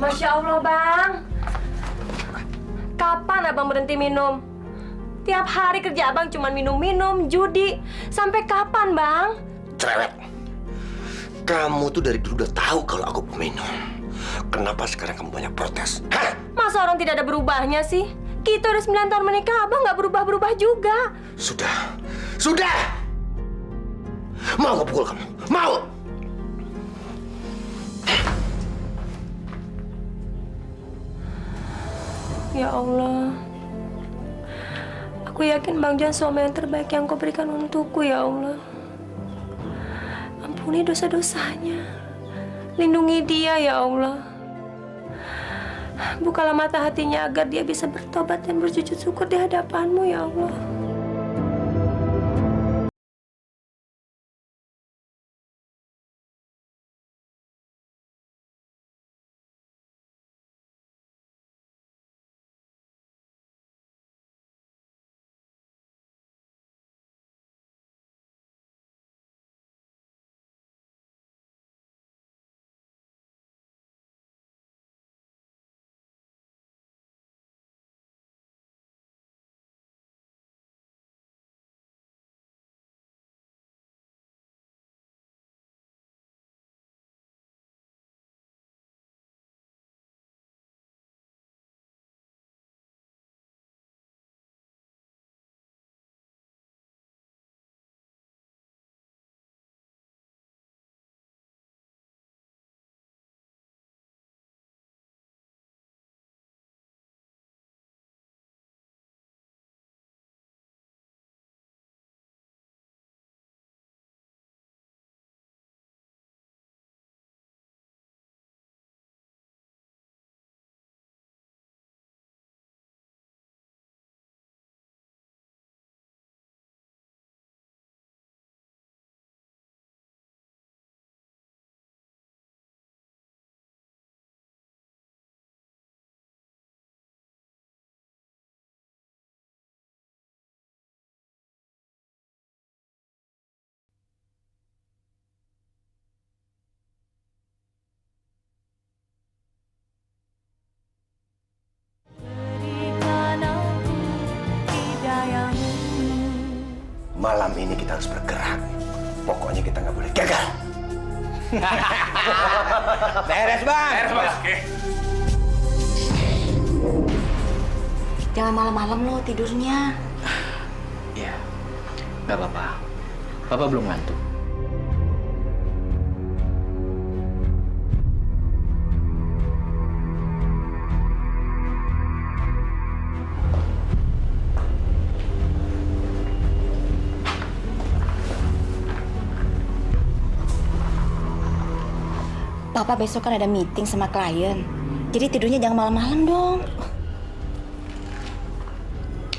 Masya Allah, Bang. Kapan Abang berhenti minum? Tiap hari kerja Abang cuma minum-minum, judi. Sampai kapan, Bang? Cerewet. Kamu tuh dari dulu udah tahu kalau aku peminum. Kenapa sekarang kamu banyak protes? Hah? Masa orang tidak ada berubahnya sih? Kita udah 9 tahun menikah, Abang nggak berubah-berubah juga. Sudah. Sudah! Mau aku pukul kamu? Mau! Ya Allah. Aku yakin Bang Jan suami yang terbaik yang Kau berikan untukku, ya Allah. Ampuni dosa-dosanya. Lindungi dia, ya Allah. Bukalah mata hatinya agar dia bisa bertobat dan bersujud syukur di hadapan-Mu, ya Allah. Malam ini kita harus bergerak. Pokoknya kita nggak boleh gagal. Beres, Bang. Beres, Bang. Oke. Jangan malam-malam lo tidurnya. Iya, nggak apa-apa. Papa belum ngantuk. Papa besok kan ada meeting sama klien. Jadi tidurnya jangan malam-malam dong.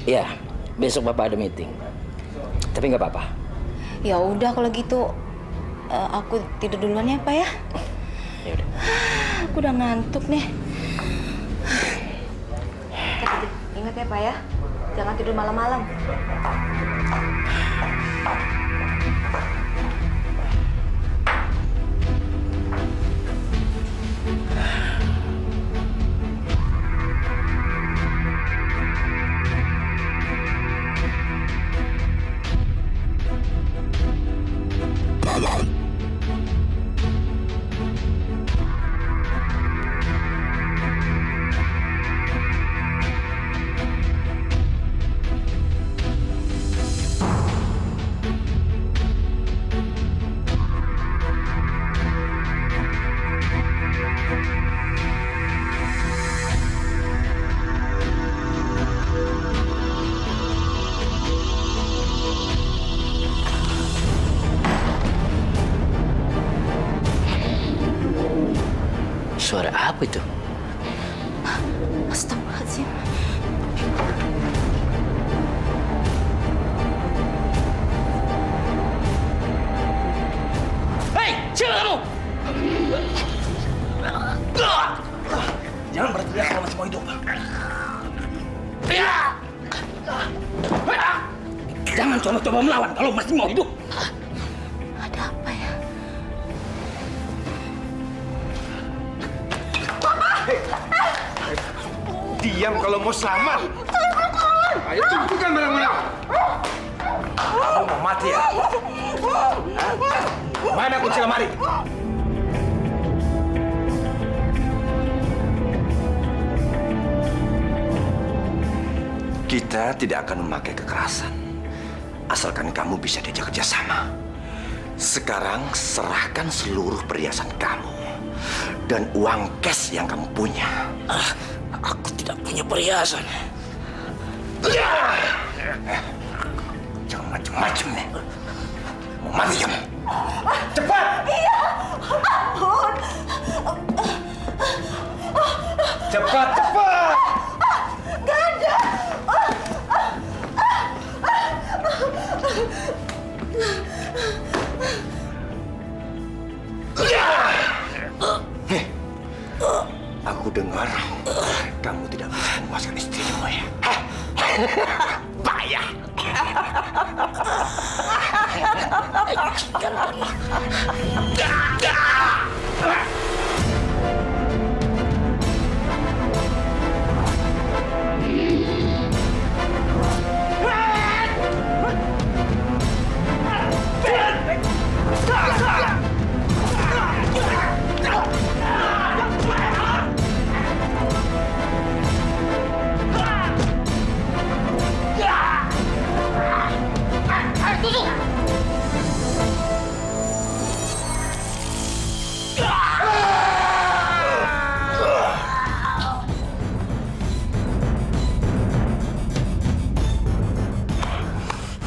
Iya, besok Papa ada meeting. Tapi nggak apa-apa. Ya udah kalau gitu aku tidur duluan ya, Pak ya. Ya udah. Aku udah ngantuk nih. Ingat ya, Pak ya. Jangan tidur malam-malam. Suara apa itu? Astagfirullahaladzim. Hei, siapa kamu? Jangan berteriak kalau masih mau hidup. Jangan coba-coba melawan kalau masih mau hidup. Ada apa ya? diam kalau mau selamat. Ayo tunjukkan barang-barang. Kamu mau mati ya? Hah? Mana kunci lemari? Kita tidak akan memakai kekerasan. Asalkan kamu bisa diajak kerjasama. Sekarang serahkan seluruh perhiasan kamu dan uang cash yang kamu punya. Aku tidak punya perhiasan. Jangan macam-macam nih. Mau mati kamu? Cepat! Iya. Ampun. Cepat, cepat! Gak ada. Nih, aku dengar kamu tidak bisa memuaskan istrimu ya? Payah!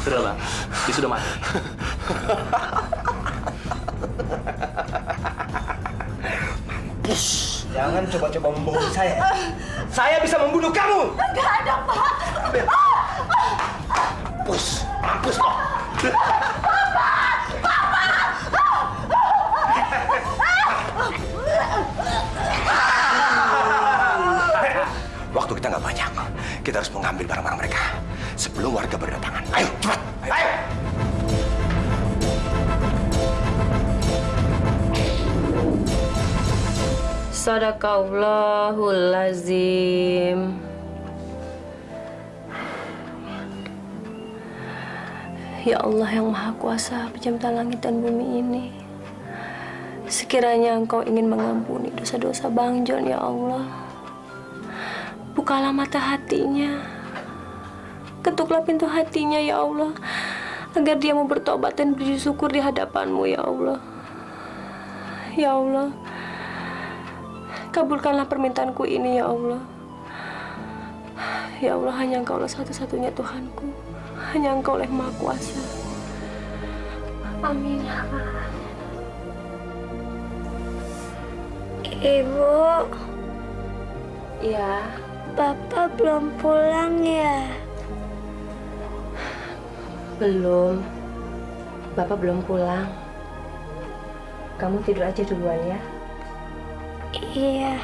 Sudah bang, dia sudah mati. Jangan coba-coba membohongi saya. Saya bisa membunuh kamu. Gak ada, Pak. Mampus, mampus kok. Waktu kita nggak banyak. Kita harus mengambil barang-barang mereka sebelum warga berdatangan. Ayo, cepat. Ayo. Sadaqallahul azim. Ya Allah yang Maha Kuasa, pencipta langit dan bumi ini. Sekiranya Engkau ingin mengampuni dosa-dosa Bang John, ya Allah. Bukalah mata hatinya. Ketuklah pintu hatinya, ya Allah. Agar dia mau bertobat dan bersyukur di hadapan-Mu, ya Allah. Ya Allah. Kabulkanlah permintaanku ini, ya Allah. Ya Allah, hanya Engkaulah satu-satunya Tuhanku. Hanya Engkau yang Maha Kuasa. Amin ya Allah. Ibu, Ya, Papa belum pulang ya? belum. Bapak belum pulang. Kamu tidur aja duluan ya. Iya.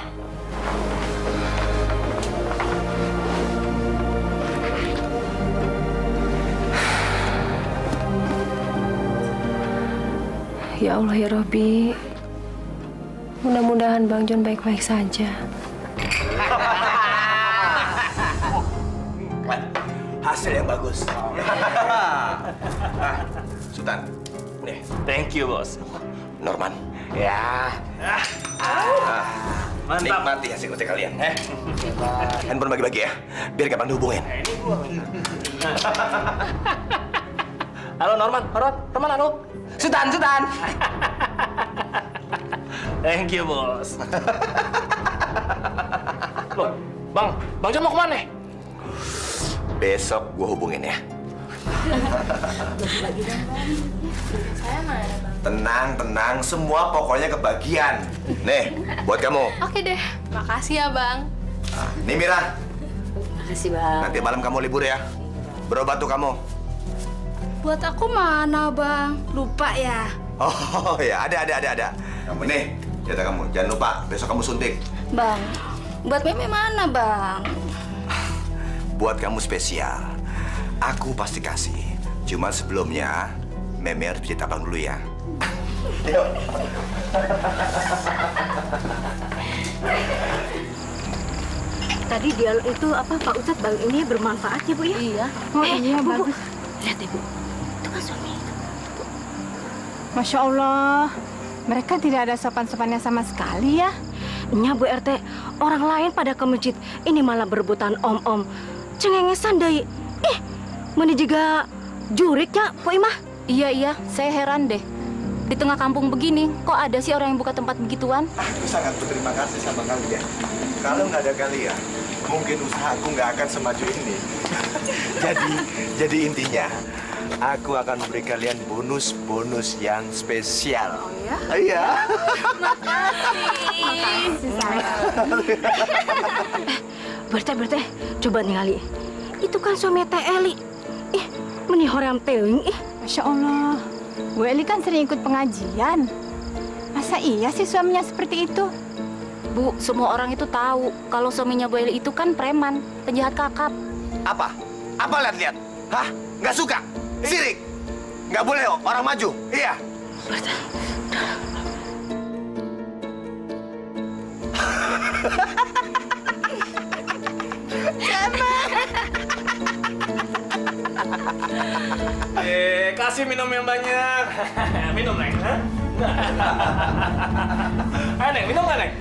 Ya Allah ya Robbi. Mudah-mudahan Bang John baik-baik saja. Hasil yang bagus. Sultan, nih. Thank you, bos. Norman. Ya. Mantap. Nikmati hasil kotek kalian. Handphone bagi-bagi ya, biar gampang dihubungin. Halo Norman, Norman, halo. Sutan. Thank you, bos. Loh, Bang John mau kemana? Besok gua hubungin ya. Tenang, semua pokoknya kebagian. Nih, buat kamu. Oke deh, makasih ya Bang. Nih Mira, Makasih Bang. nanti malam kamu libur ya. Berobat tuh kamu. Buat aku mana Bang? Lupa ya? Oh ya, ada. Kamu nih, jatah kamu. Jangan lupa, besok kamu suntik. Bang, buat Meme mana, Bang? Buat kamu spesial. Aku pasti kasih. Cuma sebelumnya, Meme harus pijit abang dulu ya. Yuk. tadi dia itu apa Pak Ustadz Bang ini bermanfaat ya Bu ya? Iya. Oh iya bagus. Lihat deh Bu, itu kan suami itu. Masya Allah, mereka tidak ada sopan-sopannya sama sekali ya. Nya Bu RT, orang lain pada ke masjid, ini malah berebutan om-om. Cengengesan deh. Mana juga juriknya, Po Imah? Iya, saya heran deh. Di tengah kampung begini, kok ada sih orang yang buka tempat begituan? Aku sangat berterima kasih sama kalian. Kalau nggak ada kalian, mungkin usahaku nggak akan semaju ini. jadi intinya, aku akan memberi kalian bonus-bonus yang spesial. Oh ya? Iya. Berteh, coba ningali. Itu kan suami Teh Eli. Meni hoream teuing. Masya Allah, Bu Eli kan sering ikut pengajian. Masa iya sih suaminya seperti itu? Bu, semua orang itu tahu kalau suaminya Bu Eli itu kan preman, penjahat kakap. Apa? Apa lihat-lihat? Hah? Nggak suka? Sirik? Nggak boleh orang maju? Iya. Kasih minum yang banyak. Minum, Neng. Ayo, Neng, minum nggak, Neng?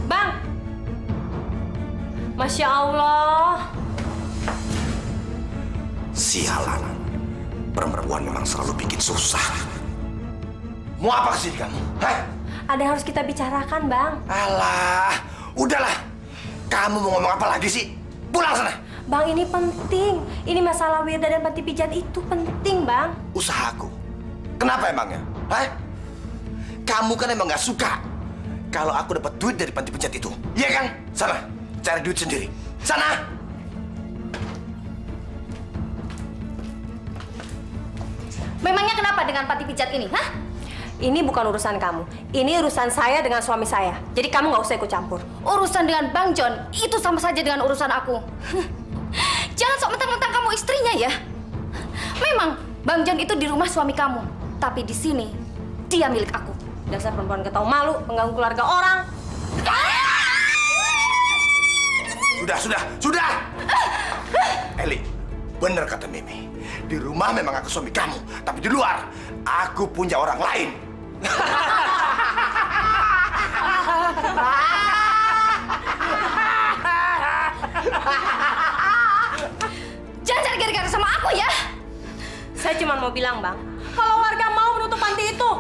Bang! Masya Allah. Sialan. Perempuan memang selalu bikin susah. Mau apa kesini kamu? Hah? Ada yang harus kita bicarakan, Bang. Alah, udahlah. Kamu mau ngomong apa lagi sih? Pulang sana. Bang, ini penting. Ini masalah Wirda dan panti pijat itu penting, Bang. Usahaku. Kenapa emangnya? Hah? Kamu kan emang nggak suka kalau aku dapat duit dari panti pijat itu. Iya kan? Sana, cari duit sendiri. Sana. Memangnya kenapa dengan panti pijat ini, hah? Ini bukan urusan kamu. Ini urusan saya dengan suami saya. Jadi kamu nggak usah ikut campur. Urusan dengan Bang John itu sama saja dengan urusan aku. Jangan sok mentang-mentang kamu istrinya ya. Memang Bang John itu di rumah suami kamu, tapi di sini dia milik aku. Dasar perempuan gak tahu malu, mengganggu keluarga orang. Sudah. Eli, bener kata Mimi. Di rumah memang aku suami kamu, tapi di luar aku punya orang lain. Jangan cari gara-gara sama aku ya. Saya cuma mau bilang, Bang, kalau warga mau menutup panti itu,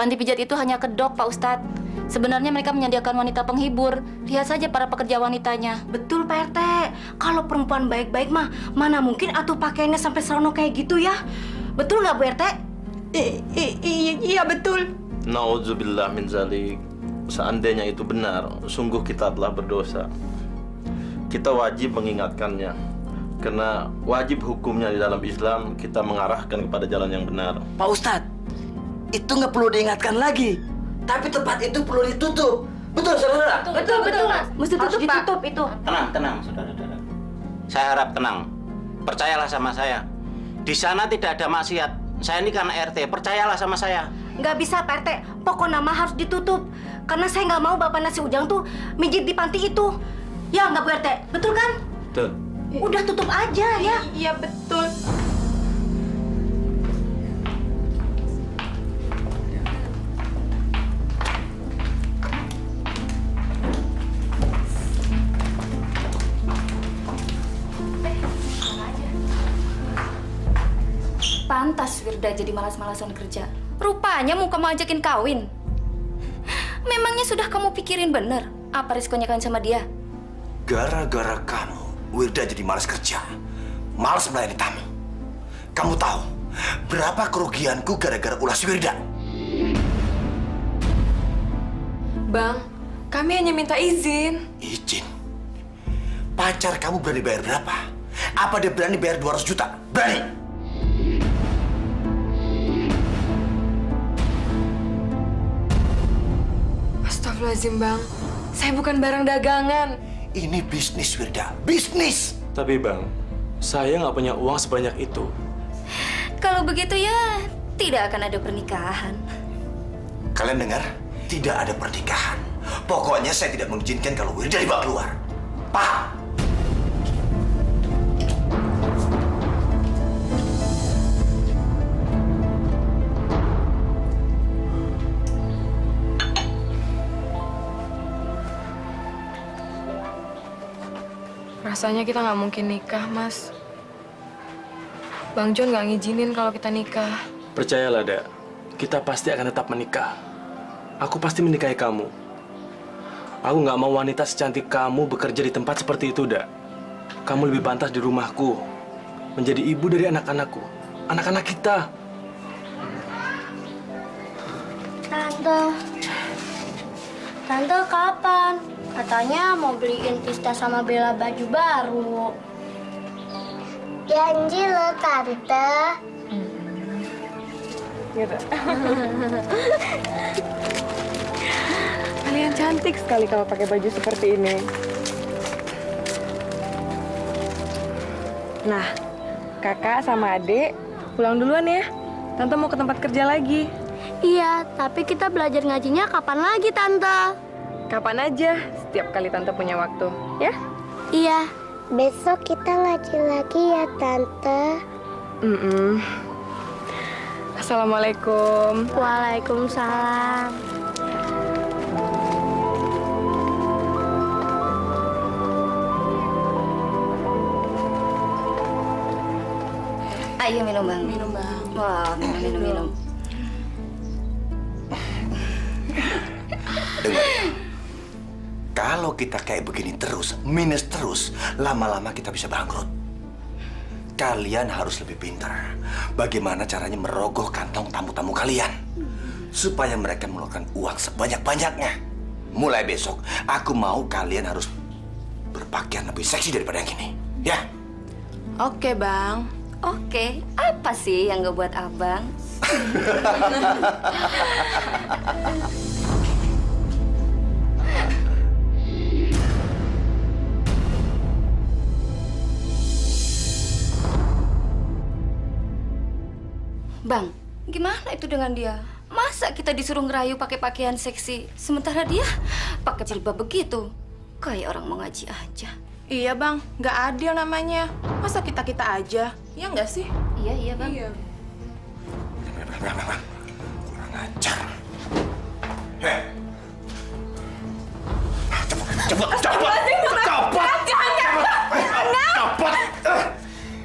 panti pijat itu hanya kedok, Pak Ustadz. Sebenarnya mereka menyediakan wanita penghibur. Lihat saja para pekerja wanitanya. Betul Pak RT. Kalau perempuan baik-baik mah, mana mungkin atuh pakaiannya sampai seronok kayak gitu ya? Betul nggak Bu RT? Iya betul. Nauzubillah min zalik. Seandainya itu benar, sungguh kita telah berdosa. Kita wajib mengingatkannya. Karena wajib hukumnya di dalam Islam, kita mengarahkan kepada jalan yang benar. Pak Ustadz, itu nggak perlu diingatkan lagi. Tapi tempat itu perlu ditutup. Betul, saudara? Betul. Mesti tutup ditutup itu. Tenang, saudara-saudara. Saya harap tenang. Percayalah sama saya. Di sana tidak ada maksiat. Saya ini kan RT. Percayalah sama saya. Nggak bisa Pak RT. Pokoknya mah harus ditutup. Karena saya nggak mau Bapak Nasi Ujang tuh mijit di panti itu. Ya nggak Bu RT? Betul kan? Betul. Udah tutup aja ya. Iya betul. Pantas Wirda jadi malas-malasan kerja. Rupanya mau kamu ajakin kawin. Memangnya sudah kamu pikirin bener apa risikonya kawin sama dia? Gara-gara kamu, Wirda jadi malas kerja. Malas melayani tamu. Kamu tahu berapa kerugianku gara-gara ulah si Wirda? Bang, kami hanya minta izin. Izin? Pacar kamu berani bayar berapa? Apa dia berani bayar 200 juta? Berani? Astagfirullahaladzim, Bang. Saya bukan barang dagangan. Ini bisnis, Wirda. Bisnis! Tapi Bang, saya nggak punya uang sebanyak itu. Kalau begitu ya tidak akan ada pernikahan. Kalian dengar? Tidak ada pernikahan. Pokoknya saya tidak mengizinkan kalau Wirda dibawa keluar. Pak! Rasanya kita nggak mungkin nikah, Mas. Bang John nggak ngizinin kalau kita nikah. Percayalah, Da. Kita pasti akan tetap menikah. Aku pasti menikahi kamu. Aku nggak mau wanita secantik kamu bekerja di tempat seperti itu, Da. Kamu lebih pantas di rumahku. Menjadi ibu dari anak-anakku. Anak-anak kita. Tante kapan? Katanya mau beliin Tista sama Bella baju baru. Janji loh, Tante. Gitu. Kalian cantik sekali kalau pakai baju seperti ini. Nah, kakak sama adik pulang duluan ya. Tante mau ke tempat kerja lagi. Iya, tapi kita belajar ngajinya kapan lagi, Tante? Kapan aja, setiap kali Tante punya waktu, ya? Iya. Besok kita ngaji lagi ya, Tante. Assalamualaikum. Waalaikumsalam. Ayo minum, Bang. Minum, Bang. Wah, minum. Dengar ya. Kalau kita kayak begini terus, minus terus, lama-lama kita bisa bangkrut. Kalian harus lebih pintar. Bagaimana caranya merogoh kantong tamu-tamu kalian. Supaya mereka mengeluarkan uang sebanyak-banyaknya. Mulai besok, aku mau kalian harus berpakaian lebih seksi daripada yang ini. Ya? Oke, Bang. Oke, apa sih yang ngebuat abang? Bang, gimana itu dengan dia? Masa kita disuruh ngerayu pakai pakaian seksi, sementara dia pakai jilbab begitu? Kayak orang mau ngaji aja. Iya bang, nggak adil namanya. Masa kita-kita aja, ya nggak sih? Iya bang. Iya. Kurang ajar. Cepat!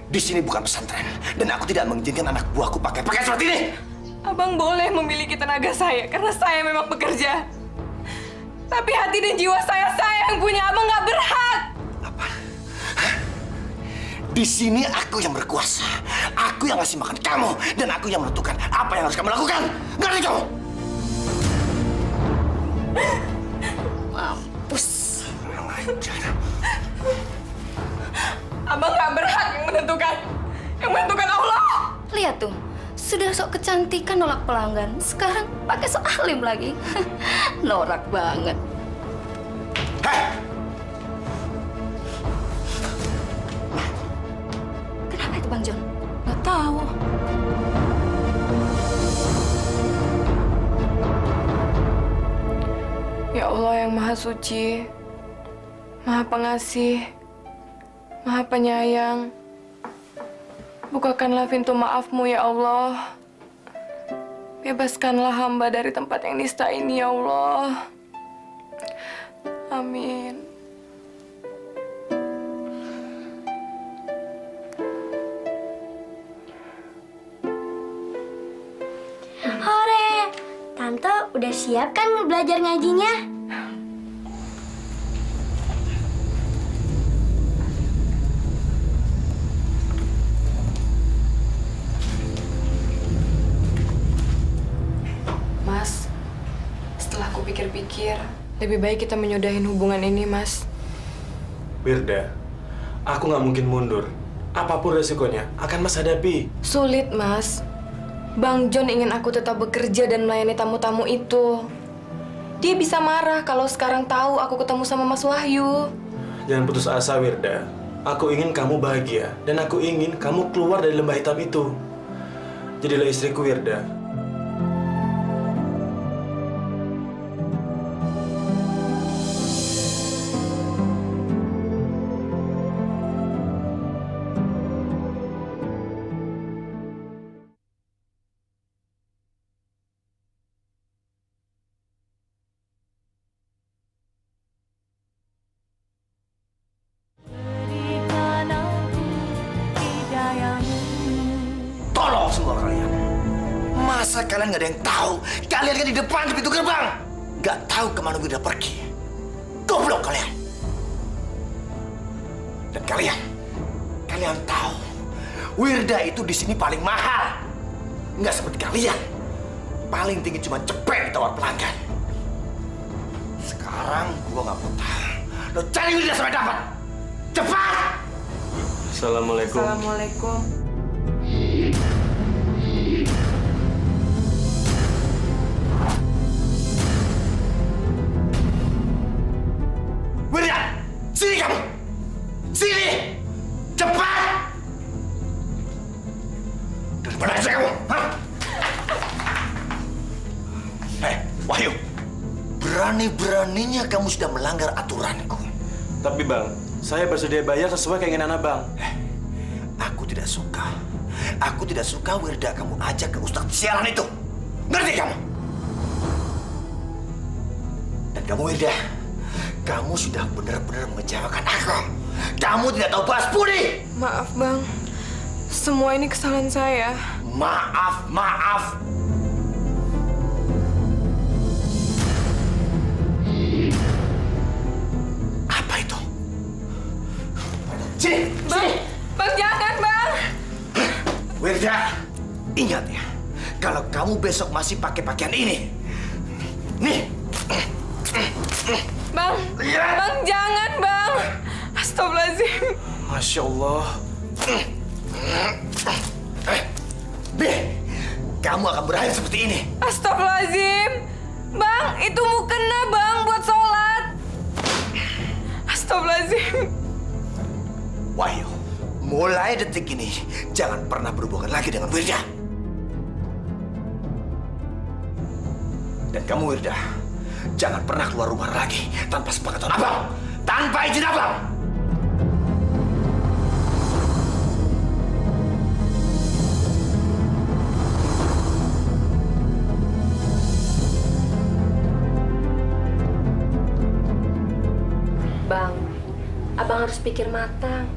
Di sini bukan pesantren, dan aku tidak mengizinkan anak buahku pakai pakaian seperti ini. Abang boleh memiliki tenaga saya karena saya memang bekerja. Tapi hati dan jiwa saya yang punya. Abang nggak berhak. Apa? Di sini aku yang berkuasa. Aku yang ngasih makan kamu, dan aku yang menentukan apa yang harus kamu lakukan. Ngerti kamu? Mampus. Kurang ajar. Abang nggak berhak yang menentukan. Yang menentukan Allah. Lihat tuh, sudah sok kecantikan nolak pelanggan. Sekarang pakai sok alim lagi. Norak banget. Hei! Kenapa itu Bang John? Nggak tahu. Ya Allah yang Maha Suci, Maha Pengasih, Maha Penyayang, bukakanlah pintu maaf-Mu ya Allah. Bebaskanlah hamba dari tempat yang nista ini ya Allah. Amin. Hore, Tante udah siap kan belajar ngajinya? Mas, setelah aku pikir-pikir, lebih baik kita menyudahin hubungan ini, Mas. Wirda, Aku nggak mungkin mundur. Apapun resikonya, akan Mas hadapi. Sulit, Mas. Bang John ingin aku tetap bekerja dan melayani tamu-tamu itu. Dia bisa marah kalau sekarang tahu aku ketemu sama Mas Wahyu. Jangan putus asa, Wirda. Aku ingin kamu bahagia. Dan aku ingin kamu keluar dari lembah hitam itu. Jadilah istriku, Wirda. Tolong semua kalian. Masa kalian nggak ada yang tahu? Kalian kan di depan di pintu gerbang. Nggak tahu kemana Wirda pergi. Goblok kalian. Dan kalian tahu Wirda itu di sini paling mahal. Nggak seperti kalian. Paling tinggi cuma cepet ditawar pelanggan. Sekarang gua nggak mau tahu. Lo cari Wirda sampai dapat. Cepat! Assalamualaikum. Assalamualaikum. Wirda! Sini kamu! Sini! Cepat! Dari mana aja kamu? Hah? Wahyu! Berani-beraninya kamu sudah melanggar aturanku. Tapi Bang, saya bersedia bayar sesuai keinginan Abang. Aku tidak suka. Aku tidak suka Wirda kamu ajak ke Ustadz sialan itu. Ngerti kamu? Dan kamu Wirda, kamu sudah benar-benar mengecewakan aku. Kamu tidak tahu balas budi. Maaf, Bang. Semua ini kesalahan saya. Maaf. Apa itu? Sini, sini. Bang, jangan, Bang. Wirda, ingat ya, kalau kamu besok masih pakai pakaian ini, nih. Bang, Bang, jangan, Bang. Astagfirullahaladzim. Masya Allah. Nih, kamu akan berakhir seperti ini. Astagfirullahaladzim. Bang, itu mukena, Bang, buat sholat. Astagfirullahaladzim. Wahyu, mulai detik ini, jangan pernah berhubungan lagi dengan Wirda. Dan kamu Wirda, jangan pernah keluar rumah lagi tanpa sepakatan Abang, tanpa izin Abang. Bang, Abang harus pikir matang.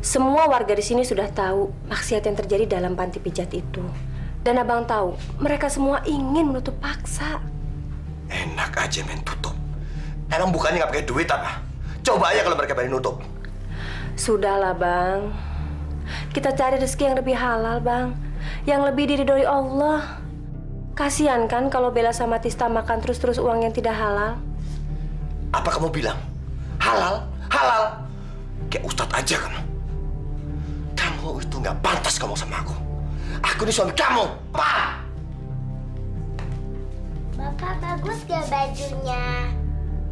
Semua warga di sini sudah tahu maksiat yang terjadi dalam panti pijat itu. Dan Abang tahu, mereka semua ingin menutup paksa. Enak aja main tutup. Emang bukannya nggak pakai duit apa? Coba aja kalau mereka berani nutup. Sudahlah, Bang. Kita cari rezeki yang lebih halal, Bang. Yang lebih diridhoi Allah. Kasihan kan kalau Bella sama Tista makan terus-terus uang yang tidak halal. Apa kamu bilang? Halal? Halal? Kayak Ustadz aja kamu. Kamu itu nggak pantas ngomong sama aku. Aku ini suami kamu, Pak. Bapak bagus gak bajunya?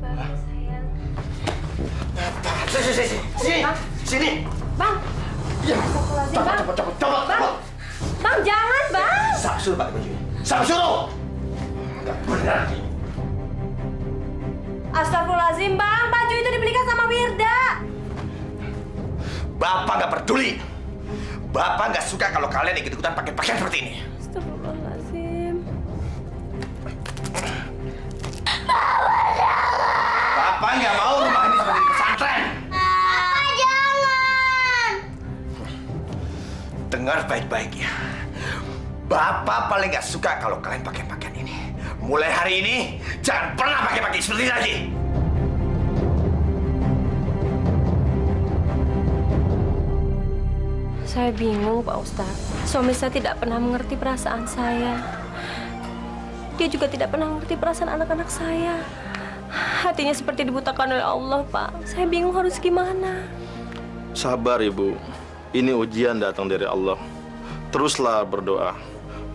Bagus, sayang. Sini. Bang. Ya. Astagfirullahaladzim, Coba. Bang, jangan, Bang. Siapa suruh pakai baju ini? Siapa suruh? Nggak benar. Astagfirullahaladzim, Bang. Baju itu dibelikan sama Wirda. Bapak nggak peduli. Bapak nggak suka kalau kalian ikut-ikutan pakai pakaian seperti ini. Astagfirullahaladzim. Bapak nggak mau rumah ini seperti di pesantren. Papa, jangan. Dengar baik-baik ya. Bapak paling nggak suka kalau kalian pakai pakaian ini. Mulai hari ini, jangan pernah pakai pakaian seperti ini lagi. Saya bingung, Pak Ustadz. Suami saya tidak pernah mengerti perasaan saya. Dia juga tidak pernah mengerti perasaan anak-anak saya. Hatinya seperti dibutakan oleh Allah, Pak. Saya bingung harus gimana. Sabar Ibu, ini ujian datang dari Allah. Teruslah berdoa.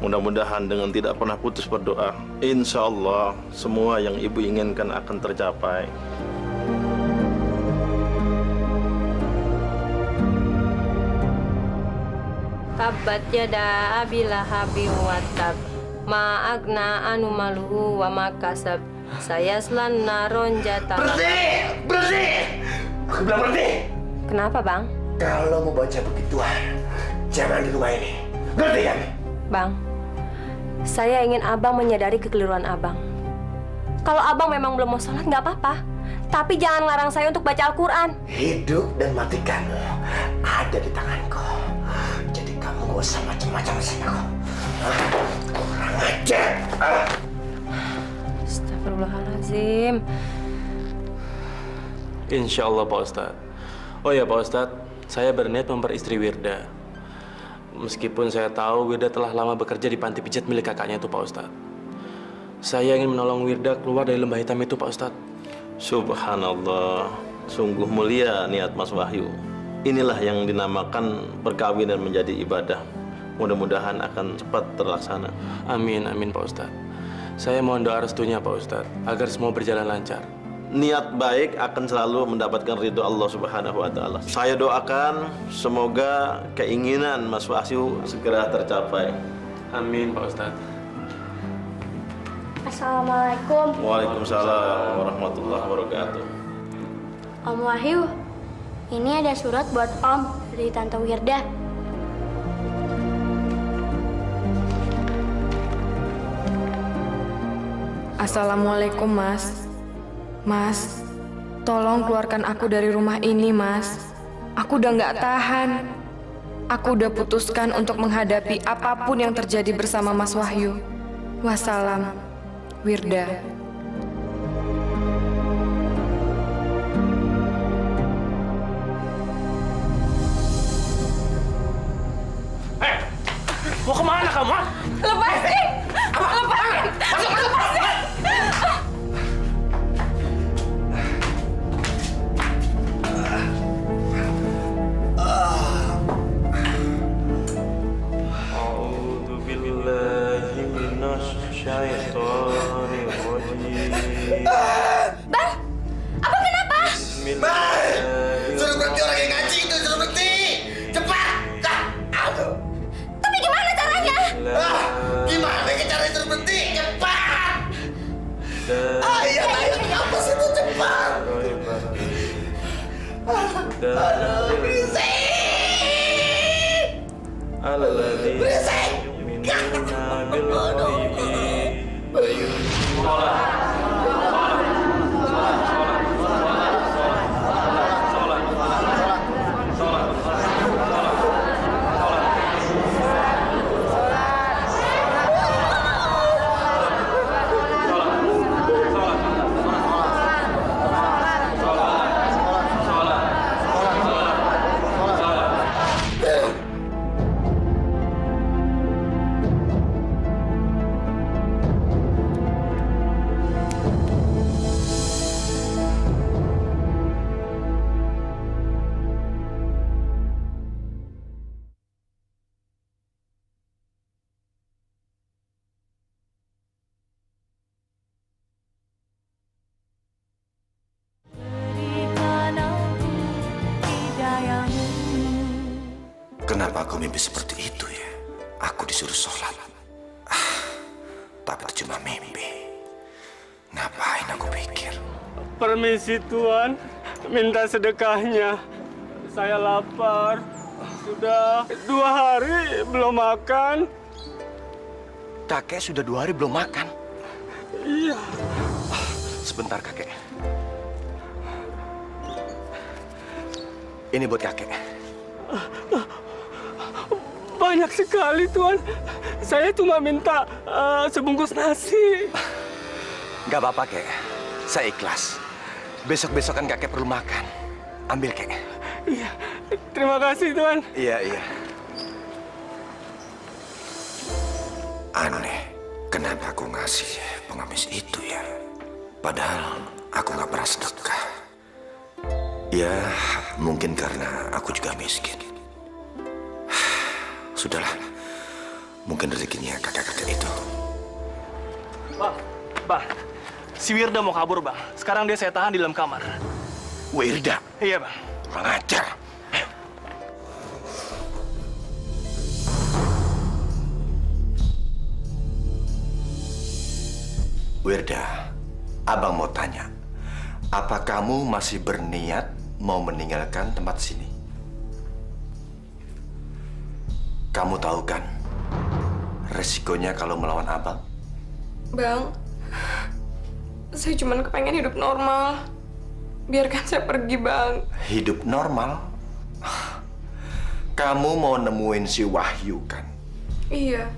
Mudah-mudahan dengan tidak pernah putus berdoa, insya Allah semua yang Ibu inginkan akan tercapai. Tabat yada Abi Lahabin wa tab. Ma agna anu maluhu wa makasab. Sayaslan naron jatan. Berhenti! Berhenti! Aku bilang berhenti! Kenapa, Bang? Kalau mau baca begituan, jangan di rumah ini. Ngerti kan? Bang, saya ingin Abang menyadari kekeliruan Abang. Kalau Abang memang belum mau sholat, nggak apa-apa. Tapi jangan larang saya untuk baca Al-Quran. Hidup dan mati kamu ada di tanganku. Jadi kamu gak usah macam-macam sama aku. Kurang ajar. Astagfirullahaladzim. Insya Allah Pak Ustadz. Oh ya Pak Ustadz, saya berniat memperistri Wirda. Meskipun saya tahu Wirda telah lama bekerja di panti pijat milik kakaknya itu Pak Ustadz. Saya ingin menolong Wirda keluar dari lembah hitam itu Pak Ustadz. Subhanallah, sungguh mulia niat Mas Wahyu. Inilah yang dinamakan perkawinan menjadi ibadah. Mudah-mudahan akan cepat terlaksana. Amin, amin Pak Ustadz. Saya mohon doa restunya Pak Ustadz, agar semua berjalan lancar. Niat baik akan selalu mendapatkan ridho Allah Subhanahu wa Ta'ala. Saya doakan semoga keinginan Mas Wahyu segera tercapai. Amin Pak Ustadz. Assalamualaikum. Waalaikumsalam warahmatullahi wabarakatuh. Om Wahyu, ini ada surat buat Om dari Tante Wirda. Assalamualaikum, Mas. Mas, tolong keluarkan aku dari rumah ini, Mas. Aku udah nggak tahan. Aku udah putuskan untuk menghadapi apapun yang terjadi bersama Mas Wahyu. Wassalam, Wirda. Mau kemana kamu? Lepasin! Lepasin! Lepasin! A'udzu billahi minasy syaithanir rajim. Bang, Abang kenapa? Suruh berhenti orang yang ngaji itu, suruh berhenti! Cepat! Aduh! Tapi gimana caranya? Gimana caranya suruh berhenti? Cepat! Ayat apa sih itu cepat? Aduh, berisik! Berisik! Kenapa aku mimpi seperti itu ya? Aku disuruh sholat. Tapi itu cuma mimpi. Ngapain aku pikir? Permisi Tuan, minta sedekahnya. Saya lapar. Sudah 2 hari belum makan. Kakek sudah 2 hari belum makan? Iya. Sebentar kakek. Ini buat kakek. Banyak sekali Tuan. Saya cuma minta sebungkus nasi. Gak apa-apa kek. Saya ikhlas. Besok-besok kan kakek perlu makan. Ambil kek. Iya. Terima kasih Tuan. Iya, iya. Aneh. Kenapa aku ngasih pengemis itu ya? Padahal aku gak pernah sedekah. Ya, Mungkin karena aku juga miskin. Sudahlah, mungkin rezekinya kakak-kakak itu. Bang, si Wirda mau kabur, Bang. Sekarang dia saya tahan di dalam kamar. Wirda? Iya, Bang. Kurang ajar. Wirda, abang mau tanya, apa kamu masih berniat mau meninggalkan tempat sini? Kamu tahu kan resikonya kalau melawan abang? Bang, saya cuma kepengen hidup normal. Biarkan saya pergi, Bang. Hidup normal? Kamu mau nemuin si Wahyu kan? Iya,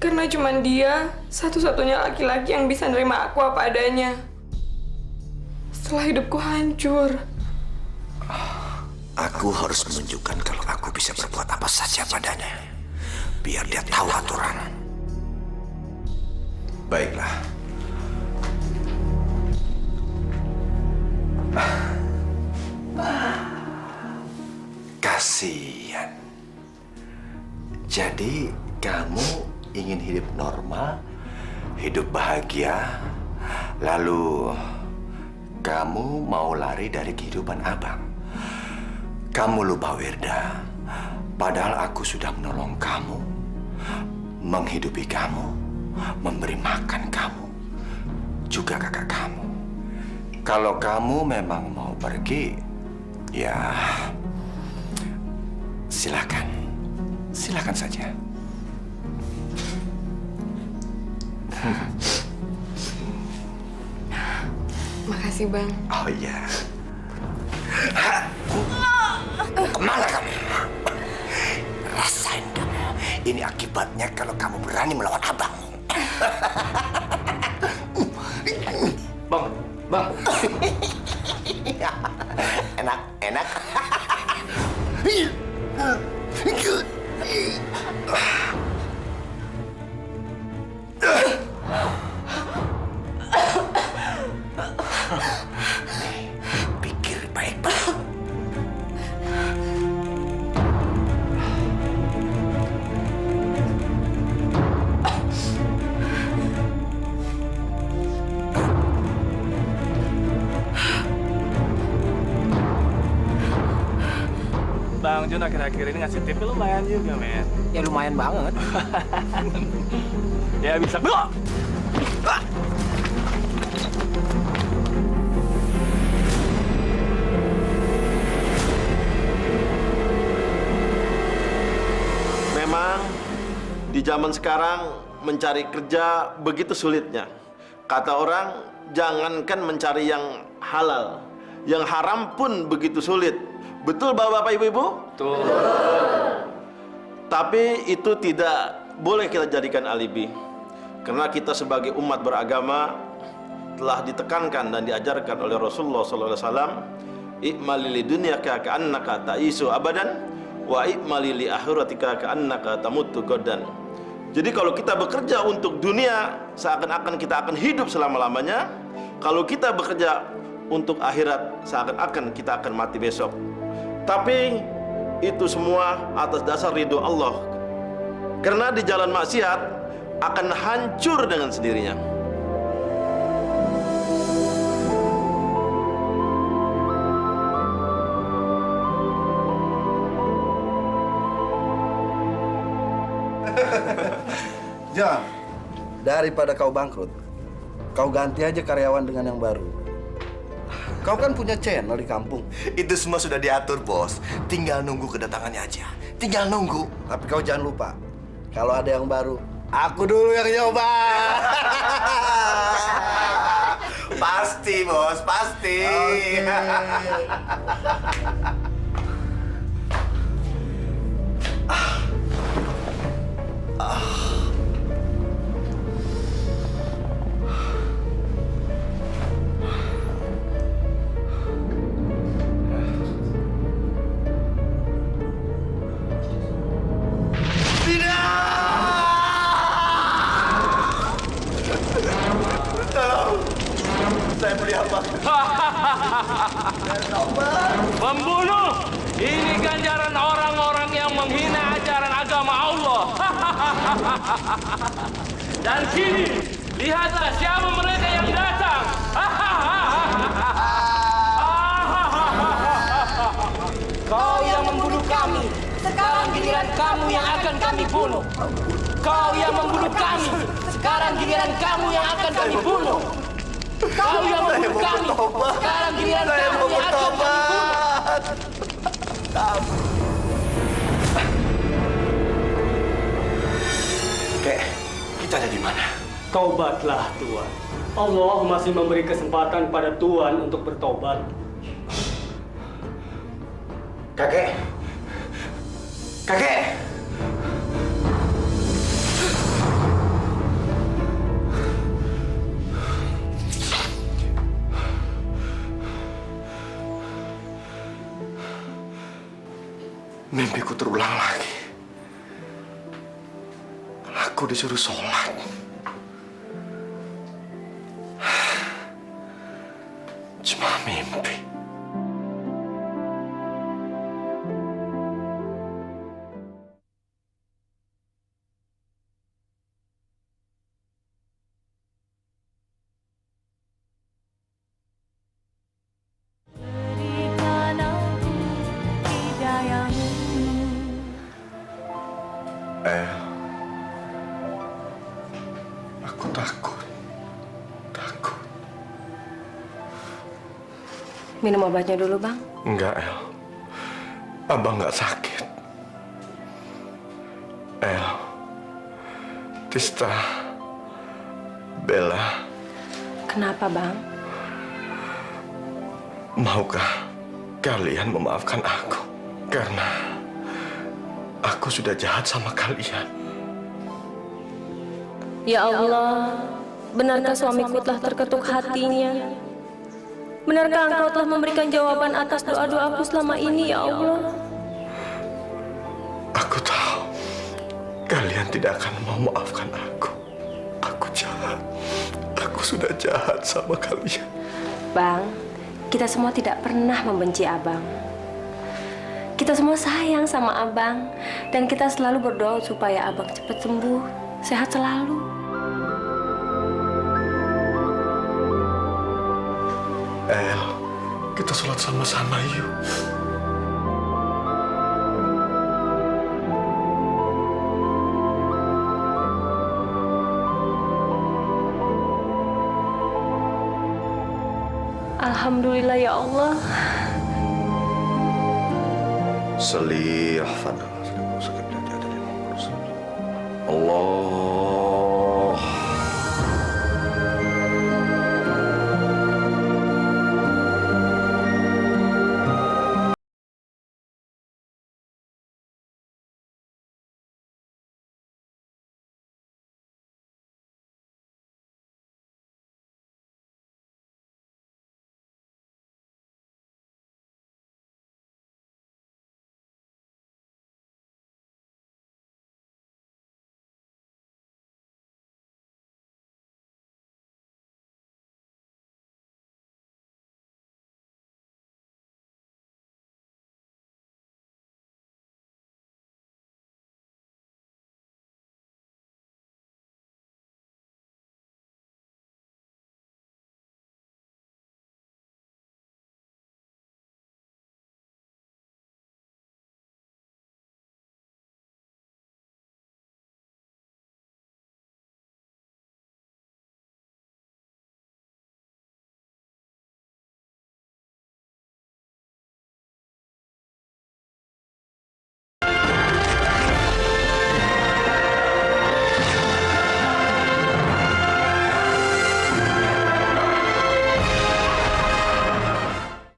karena cuma dia satu-satunya laki-laki yang bisa nerima aku apa adanya. Setelah hidupku hancur. Aku harus menunjukkan kalau aku bisa berbuat apa saja padanya. Biar dia tahu aturan. Baiklah. Kasihan. Jadi kamu ingin hidup normal, hidup bahagia, lalu kamu mau lari dari kehidupan abang. Kamu lupa, Wirda, padahal aku sudah menolong kamu, menghidupi kamu, memberi makan kamu, juga kakak kamu. Kalau kamu memang mau pergi, ya silakan, silakan saja. Makasih, Bang. Oh iya. Kemana kamu? Rasain kamu. Ini akibatnya kalau kamu berani melawan abang. Bang. Enak, enak. Pikir baik-baik. Bang Jun akhir-akhir ini ngasih tip lumayan juga, men. Ya lumayan banget. Ya bisa. Memang di zaman sekarang mencari kerja begitu sulitnya. Kata orang, jangankan mencari yang halal, yang haram pun begitu sulit. Betul Bapak Ibu-ibu? Betul. Tapi itu tidak boleh kita jadikan alibi. Karena kita sebagai umat beragama telah ditekankan dan diajarkan oleh Rasulullah SAW, i'mali li dunyaka ka'annaka ta'isu abadan wa i'mali li akhiratika ka'annaka tamutu godan. Jadi kalau kita bekerja untuk dunia, seakan-akan kita akan hidup selama-lamanya. Kalau kita bekerja untuk akhirat, seakan-akan kita akan mati besok. Tapi itu semua atas dasar ridho Allah. Karena di jalan maksiat akan hancur dengan sendirinya. John, daripada kau bangkrut, kau ganti aja karyawan dengan yang baru. Kau kan punya channel di kampung. Itu semua sudah diatur, bos. Tinggal nunggu kedatangannya aja. Tinggal nunggu. Tapi kau jangan lupa, kalau ada yang baru, aku dulu yang nyoba. Pasti, bos. Pasti. Tolong, saya beli apa? Pembunuh! Ini ganjaran orang-orang yang menghina ajaran agama Allah. Dan kini, lihatlah siapa mereka yang datang. Kau yang membunuh kami, sekarang giliran kamu yang akan kami bunuh. Kau yang membunuh kami, sekarang giliran kamu yang akan kami bunuh. Kau yang membunuh kami, sekarang giliran kamu yang akan kami bunuh. Kek, kita ada di mana? Taubatlah, Tuan. Allah masih memberi kesempatan pada Tuan untuk bertobat. Kakek! Kakek! Mimpiku terulang lagi. Aku disuruh sholat. Cuma mimpi. Aku takut. Minum obatnya dulu, Bang. Enggak, El. Abang nggak sakit. El, Tista, Bella. Kenapa, Bang? Maukah kalian memaafkan aku? Karena aku sudah jahat sama kalian. Ya Allah, benarkah suamiku telah terketuk hatinya? Benarkah Engkau telah memberikan jawaban atas doa-doaku selama ini, ya Allah? Aku tahu kalian tidak akan mau maafkan aku. Aku jahat. Aku sudah jahat sama kalian. Bang, kita semua tidak pernah membenci Abang. Kita semua sayang sama Abang. Dan kita selalu berdoa supaya Abang cepat sembuh, sehat selalu. El, kita sholat sama-sama yuk. Alhamdulillah ya Allah. Salih, Allah